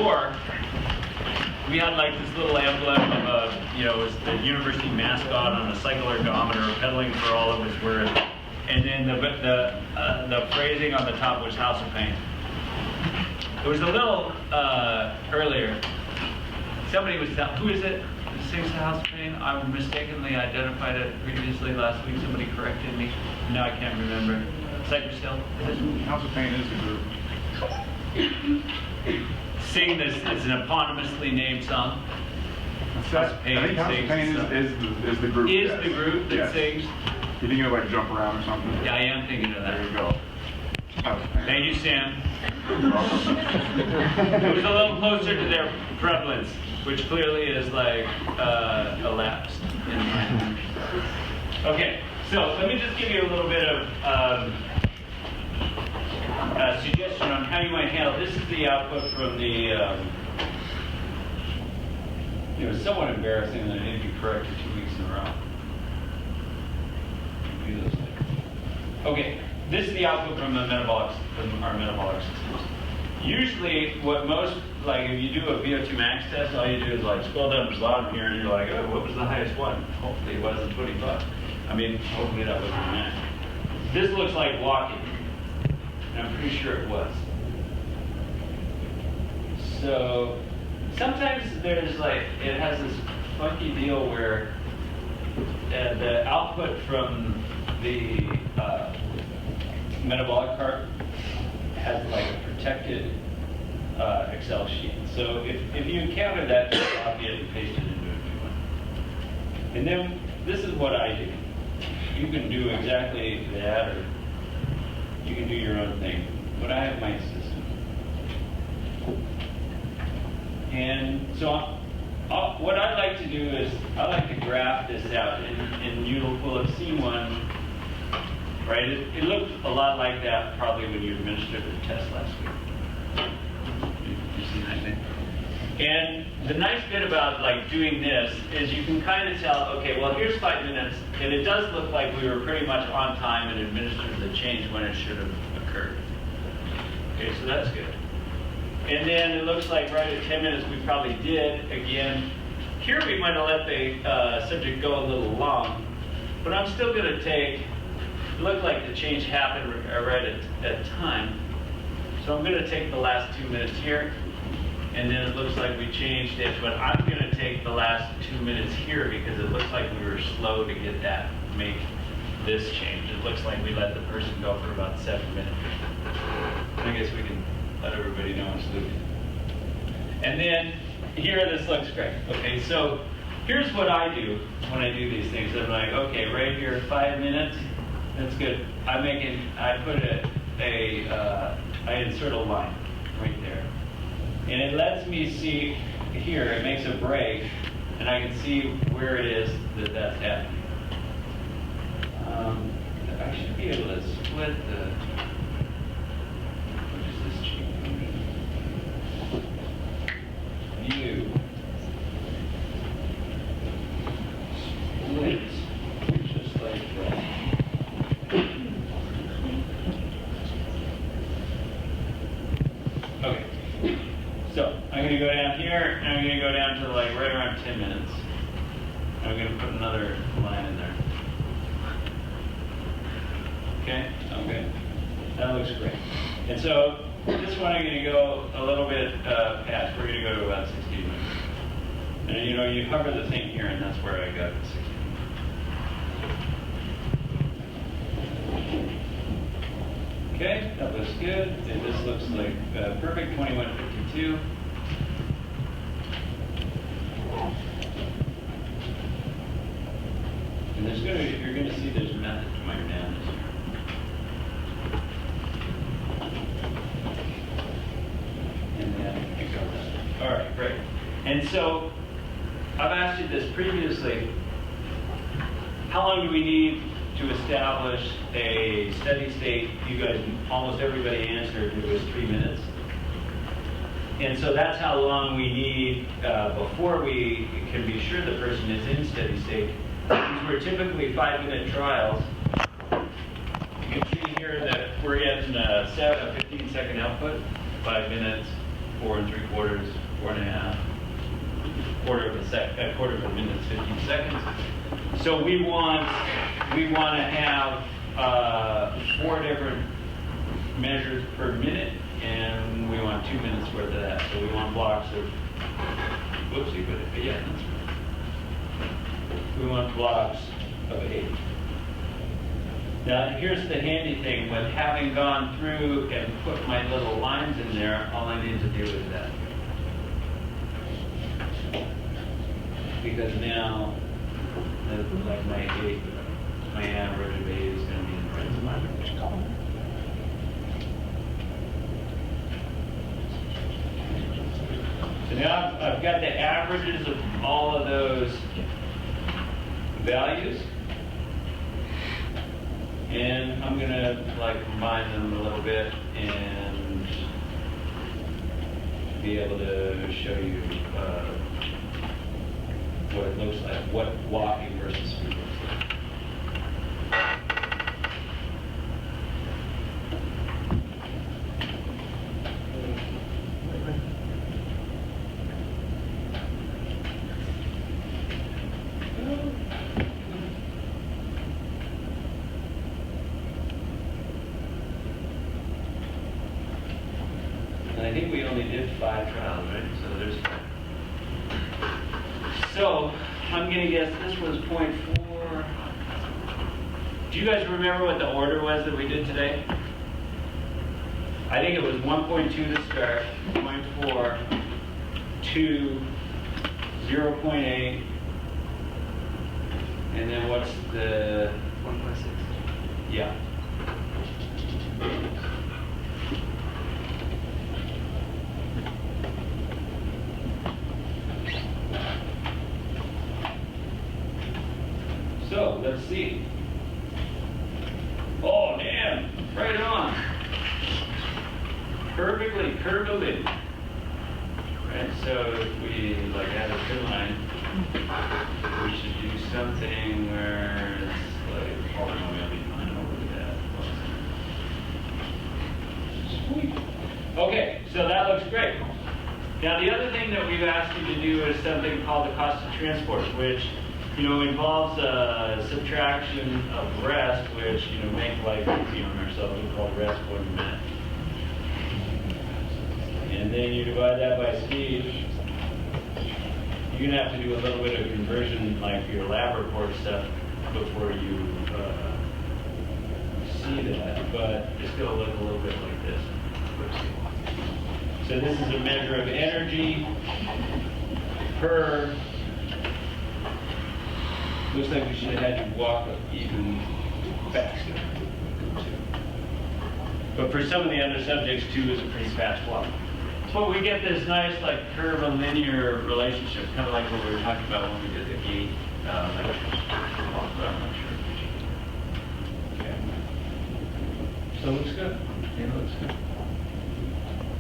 before, we had like this little emblem of it was the university mascot on a cycle ergometer, pedaling for all of its worth. And then the phrasing on the top was House of Pain. It was a little earlier. Somebody was telling, who is it who sings the House of Pain? I mistakenly identified it previously last week. Somebody corrected me. Now I can't remember. Cypress Hill? Is it? House of Pain is the group. Sing this, it's an eponymously named song. House of Pain is the group. Is the group that sings? You think of like Jump Around or something? Yeah, I am thinking of that. There you go. Thank you, Sam. It was a little closer to their prevalence, which clearly is like elapsed in time. Okay, so let me just give you a little bit of suggestion on how you might handle. This is the output from the. It was somewhat embarrassing that I didn't be corrected 2 weeks in a row. Do those things. Okay, this is the output from our metabolic systems. Usually, what most, like if you do a VO2 max test, all you do is like scroll down to the bottom here and you're like, oh, what was the highest one? Hopefully it wasn't 25. I mean, hopefully that wasn't max. This looks like walking. And I'm pretty sure it was. So, sometimes there's like, it has this funky deal where the output from the metabolic cart has like a protected Excel sheet. So if you encounter that, just copy it and paste it into a new one. And then this is what I do. You can do exactly that, or you can do your own thing. But I have my system. And so what I like to do is I like to graph this out, and you will have seen one, right? It looked a lot like that probably when you administered the test last week. You see that thing? And the nice bit about like doing this is you can kind of tell, okay, well here's 5 minutes, and it does look like we were pretty much on time and administered the change when it should have occurred. Okay, so that's good. And then it looks like right at 10 minutes we probably did again. Here we might have let the subject go a little long, but I'm still going to take, it looked like the change happened right at time. So I'm going to take the last 2 minutes here, and then it looks like we changed it, but I'm going to take the last 2 minutes here because it looks like we were slow to get that, make this change. It looks like we let the person go for about 7 minutes. I guess we can let everybody know it's Luke. And then here, this looks great. Okay, so here's what I do when I do these things. I'm like, okay, right here, 5 minutes. That's good. I insert a line right there. And it lets me see here, it makes a break, and I can see where it is that's happening. I should be able to split the, what is this change? View. Split, just like that. Okay, so I'm going to go down here, and I'm going to go down to like right around 10 minutes. I'm going to put another line in there. Okay, that looks great. And so this one I'm going to go a little bit past. We're going to go to about 60 minutes. And you hover the thing here, and that's where I got 60 minutes. Okay, that looks good. And this looks like perfect, 21:52. And you're going to see there's a method to my madness. And then it goes. All right, great. And so I've asked you this previously. How long do we need to establish a steady state? You guys, almost everybody answered it was 3 minutes. And so that's how long we need before we can be sure the person is in steady state. These were typically 5-minute trials. You can see here that we're getting a 15-second output, 5 minutes, 4 3/4, 4 1/2, quarter of a minute, 15 seconds. So we want to have 4 different measures per minute, and we want 2 minutes worth of that. So we want blocks of, whoopsie, but yeah, that's right. We want blocks of 8. Now here's the handy thing, with having gone through and put my little lines in there, all I need to do is that. Because now, like my average of 8 is going to be in the right spot. So now I've got the averages of all of those values, and I'm going to combine them a little bit and be able to show you what it looks like, what walking versus speed looks like. And I think we only did 5 trials, right? So there's 5. So I'm going to guess this was 0.4. Do you guys remember what the order was that we did today? I think it was 1.2 to start, 0.4, 2, 0.8, and then what's the 1.6? Yeah. So let's see. Oh, damn! Right on. Perfectly curved. Right. So if we add a thin line, we should do something where it's polynomial line over that. Sweet. Okay. So that looks great. Now the other thing that we've asked you to do is something called the cost of transport, which involves subtraction of rest, which, make life easy on ourselves. We call rest 1 minute. And then you divide that by speed. You're going to have to do a little bit of conversion, like your lab report stuff, before you see that. But it's going to look a little bit like this. So this is a measure of energy per. Looks like we should have had you walk even faster. But for some of the other subjects, 2 is a pretty fast walk. So we get this nice curvilinear relationship, kind of like what we were talking about when we did the gait lecture. I'm not sure. Okay. So it looks good. Yeah, it looks good.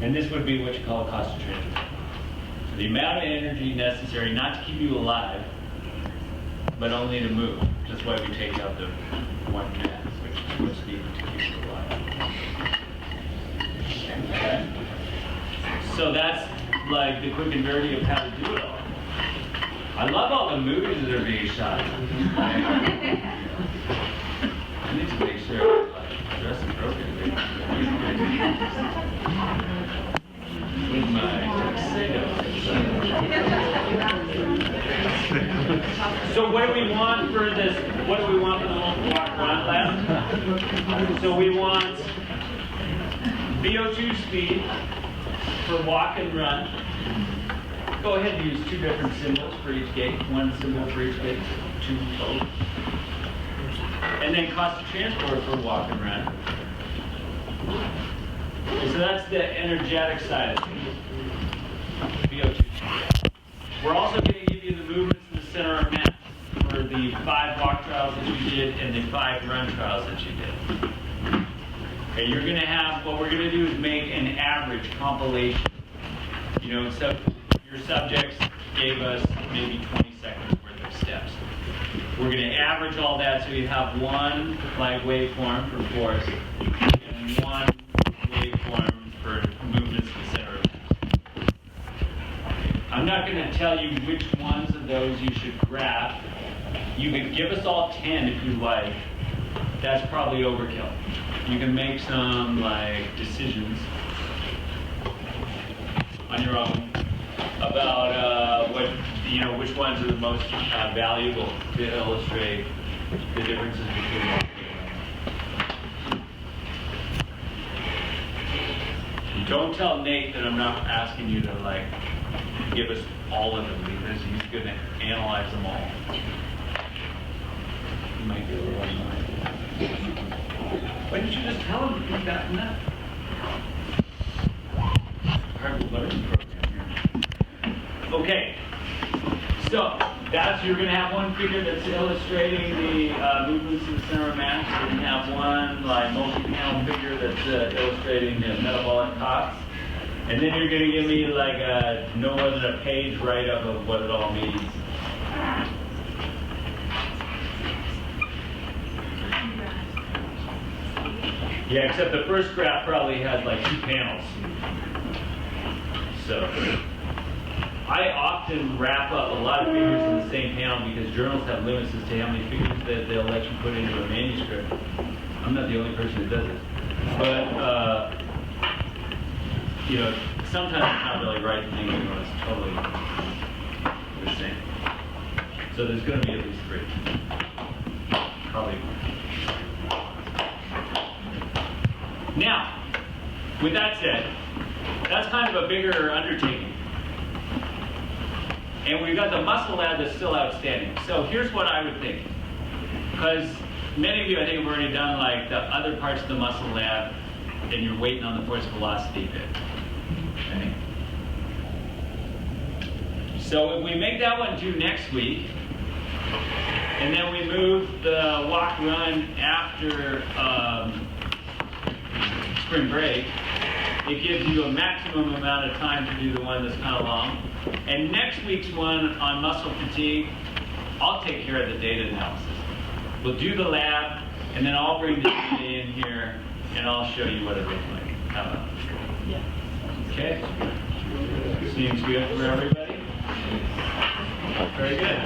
And this would be what you call a cost of transport. So the amount of energy necessary not to keep you alive, but only to move. That's why we take out the 1 mass, which is what's needed to keep you alive. Okay. So that's the quick and dirty of how to do it all. I love all the movies that are being shot. I need to make sure I dress appropriately. With my tuxedo. So what do we want for this? What do we want for the walk run lab? So we want VO2 speed for walk and run. Go ahead and use 2 different symbols for each gait. 1 symbol for each gait, 2 total. And then cost of transport for walk and run. So that's the energetic side of things. VO2. We're also going to give you the movements in the center of mass for the 5 walk trials that you did and the 5 run trials that you did. Okay, you're going to have, what we're going to do is make an average compilation. So your subjects gave us maybe 20 seconds worth of steps. We're going to average all that so you have 1 waveform for force and 1 waveform for movements in the center of mass. I'm not going to tell you which ones of those you should graph. You can give us all 10 if you like. That's probably overkill. You can make some like decisions on your own about which ones are the most valuable to illustrate the differences between them. Don't tell Nate that I'm not asking you to like give us all of them because he's going to analyze them all. He might be a little annoyed. Why didn't you just tell him to do that and that? Hard learning program here. Okay, so you're going to have one figure that's illustrating the movements in the center of mass. You're going to have one like multi-panel figure that's illustrating the metabolic costs. And then you're going to give me like no more than a page write-up of what it all means. Yeah, except the first graph probably has like 2 panels. So I often wrap up a lot of figures in the same panel because journals have limits as to how many figures that they'll let you put into a manuscript. I'm not the only person that does it. But, sometimes it's not really right to think it's totally the same. So there's going to be at least 3. Probably more. Now, with that said, that's kind of a bigger undertaking. And we've got the muscle lab that's still outstanding. So here's what I would think. Because many of you, I think, have already done like the other parts of the muscle lab, and you're waiting on the force velocity bit. Okay? So if we make that one due next week, and then we move the walk run after spring break, it gives you a maximum amount of time to do the one that's kind of long. And next week's one on muscle fatigue, I'll take care of the data analysis. We'll do the lab, and then I'll bring the data in here, and I'll show you what it looks like. How about that? Yeah. Okay? Seems good for everybody? Very good.